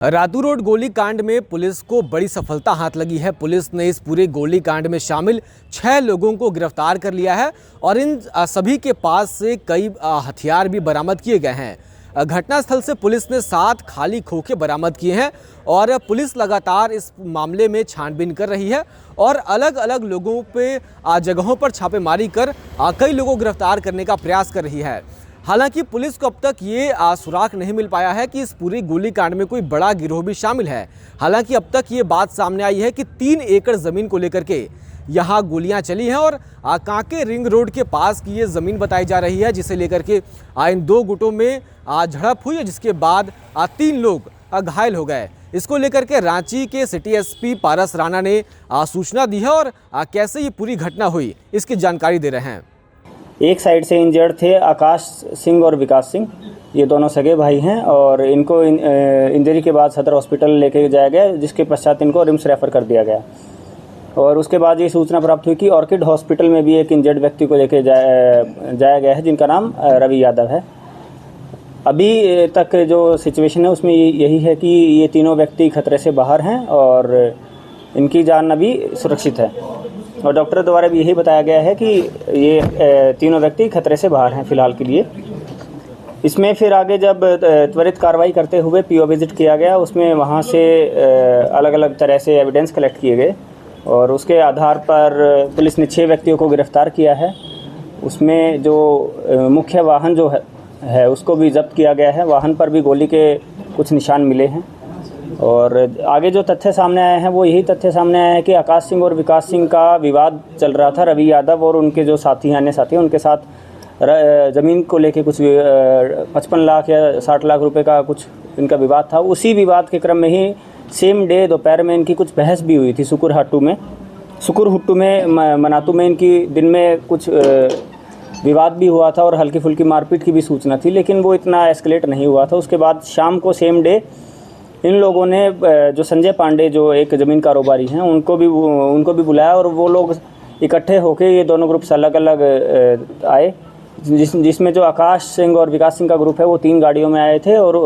Ratu road गोलीकांड में police को बड़ी सफलता हाथ लगी है। पुलिस ने इस पूरे गोलीकांड में शामिल 6 लोगों को गिरफ्तार कर लिया है और इन सभी के पास से कई हथियार भी बरामद किए गए हैं। घटनास्थल से पुलिस ने 7 खाली खोखे बरामद किए हैं और पुलिस लगातार इस मामले में छानबीन कर रही है और अलग अलग लोगों पे जगहों पर छापेमारी कर कई लोगों को गिरफ्तार करने का प्रयास कर रही है। हालांकि पुलिस को अब तक ये सुराग नहीं मिल पाया है कि इस पूरी गोलीकांड में कोई बड़ा गिरोह भी शामिल है। हालांकि अब तक ये बात सामने आई है कि 3 एकड़ ज़मीन को लेकर के यहाँ गोलियां चली हैं और कांके रिंग रोड के पास की ये ज़मीन बताई जा रही है, जिसे लेकर के इन 2 गुटों में झड़प हुई है, जिसके बाद 3 लोग घायल हो गए। इसको लेकर के रांची के सिटी एसपी पारस राणा ने सूचना दी है और कैसे ये पूरी घटना हुई इसकी जानकारी दे रहे हैं। एक साइड से इंजर्ड थे आकाश सिंह और विकास सिंह, ये दोनों सगे भाई हैं और इनको इंजरी के बाद सदर हॉस्पिटल लेके जाया गया, जिसके पश्चात इनको रिम्स रेफ़र कर दिया गया। और उसके बाद ये सूचना प्राप्त हुई कि ऑर्किड हॉस्पिटल में भी एक इंजर्ड व्यक्ति को लेके जाया गया है, जिनका नाम रवि यादव है। अभी तक जो सिचुएशन है उसमें यही है कि ये तीनों व्यक्ति खतरे से बाहर हैं और इनकी जान अभी सुरक्षित है और डॉक्टर द्वारा भी यही बताया गया है कि ये तीनों व्यक्ति खतरे से बाहर हैं फिलहाल के लिए। इसमें फिर आगे जब त्वरित कार्रवाई करते हुए पीओ विजिट किया गया, उसमें वहाँ से अलग अलग तरह से एविडेंस कलेक्ट किए गए और उसके आधार पर पुलिस ने 6 व्यक्तियों को गिरफ्तार किया है। उसमें जो मुख्य वाहन जो है उसको भी जब्त किया गया है। वाहन पर भी गोली के कुछ निशान मिले हैं और आगे जो तथ्य सामने आए हैं वो यही तथ्य सामने आया है कि आकाश सिंह और विकास सिंह का विवाद चल रहा था। रवि यादव और उनके जो साथी अन्य साथी उनके साथ ज़मीन को लेके कुछ 55 लाख या 60 लाख रुपए का कुछ इनका विवाद था। उसी विवाद के क्रम में ही सेम डे दोपहर में इनकी कुछ बहस भी हुई थी सुकुरहुट्टू में मनातू में इनकी दिन में कुछ विवाद भी हुआ था और हल्की फुल्की मारपीट की भी सूचना थी, लेकिन वो इतना एस्केलेट नहीं हुआ था। उसके बाद शाम को सेम डे इन लोगों ने जो संजय पांडे जो एक ज़मीन कारोबारी हैं उनको भी बुलाया और वो लोग इकट्ठे होकर ये दोनों ग्रुप्स अलग अलग आए, जिसमें जो आकाश सिंह और विकास सिंह का ग्रुप है वो 3 गाड़ियों में आए थे और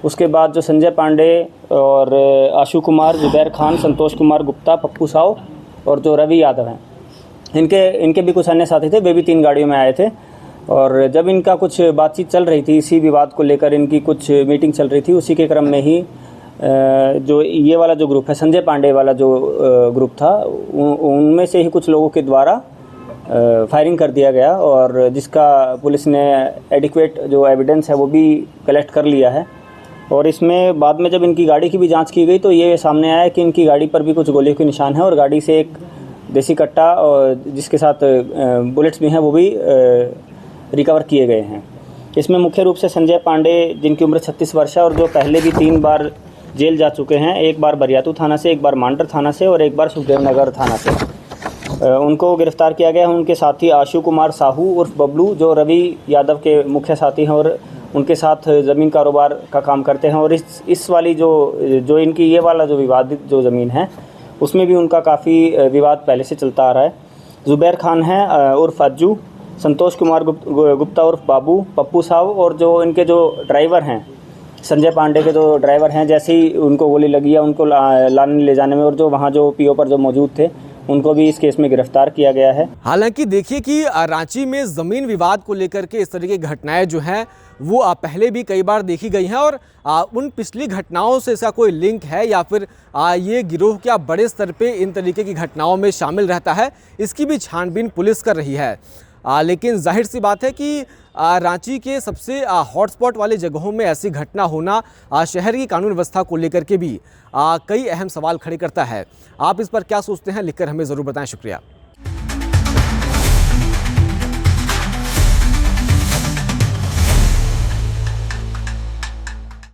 उसके बाद जो संजय पांडे और आशु कुमार, जुबैर खान, संतोष कुमार गुप्ता, पप्पू साव और जो रवि यादव हैं इनके भी कुछ अन्य साथी थे, वे भी 3 गाड़ियों में आए थे। और जब इनका कुछ बातचीत चल रही थी, इसी विवाद को लेकर इनकी कुछ मीटिंग चल रही थी, उसी के क्रम में ही जो ये वाला जो ग्रुप है, संजय पांडे वाला जो ग्रुप था, उनमें से ही कुछ लोगों के द्वारा फायरिंग कर दिया गया और जिसका पुलिस ने एडिक्वेट जो एविडेंस है वो भी कलेक्ट कर लिया है। और इसमें बाद में जब इनकी गाड़ी की भी जांच की गई तो ये सामने आया कि इनकी गाड़ी पर भी कुछ गोलियों के निशान हैं और गाड़ी से एक देसी कट्टा और जिसके साथ बुलेट्स भी हैं वो भी रिकवर किए गए हैं। इसमें मुख्य रूप से संजय पांडे, जिनकी उम्र 36 वर्ष है और जो पहले भी 3 बार जेल जा चुके हैं, एक बार बरियातू थाना से, एक बार मांडर थाना से और एक बार सुखदेव नगर थाना से, उनको गिरफ्तार किया गया है। उनके साथी आशु कुमार साहू उर्फ बबलू, जो रवि यादव के मुख्य साथी हैं और उनके साथ ज़मीन कारोबार का काम करते हैं और इस वाली जो इनकी ये वाला जो विवादित जो ज़मीन है उसमें भी उनका काफ़ी विवाद पहले से चलता आ रहा है। जुबैर खान है उर्फ अज्जू, संतोष कुमार गुप्ता उर्फ बाबू, पप्पू साव और जो इनके जो ड्राइवर हैं, संजय पांडे के जो ड्राइवर हैं, जैसे ही उनको गोली लगी है उनको लाने ले जाने में और जो वहाँ जो पीओ पर जो मौजूद थे उनको भी इस केस में गिरफ्तार किया गया है। हालांकि देखिए कि रांची में ज़मीन विवाद को लेकर के इस तरह की घटनाएं जो हैं वो पहले भी कई बार देखी गई हैं और उन पिछली घटनाओं से इसका कोई लिंक है या फिर ये गिरोह क्या बड़े स्तर पे इन तरीके की घटनाओं में शामिल रहता है, इसकी भी छानबीन पुलिस कर रही है। लेकिन जाहिर सी बात है कि रांची के सबसे हॉटस्पॉट वाले जगहों में ऐसी घटना होना शहर की कानून व्यवस्था को लेकर के भी कई अहम सवाल खड़े करता है। आप इस पर क्या सोचते हैं, लिखकर हमें ज़रूर बताएं। शुक्रिया।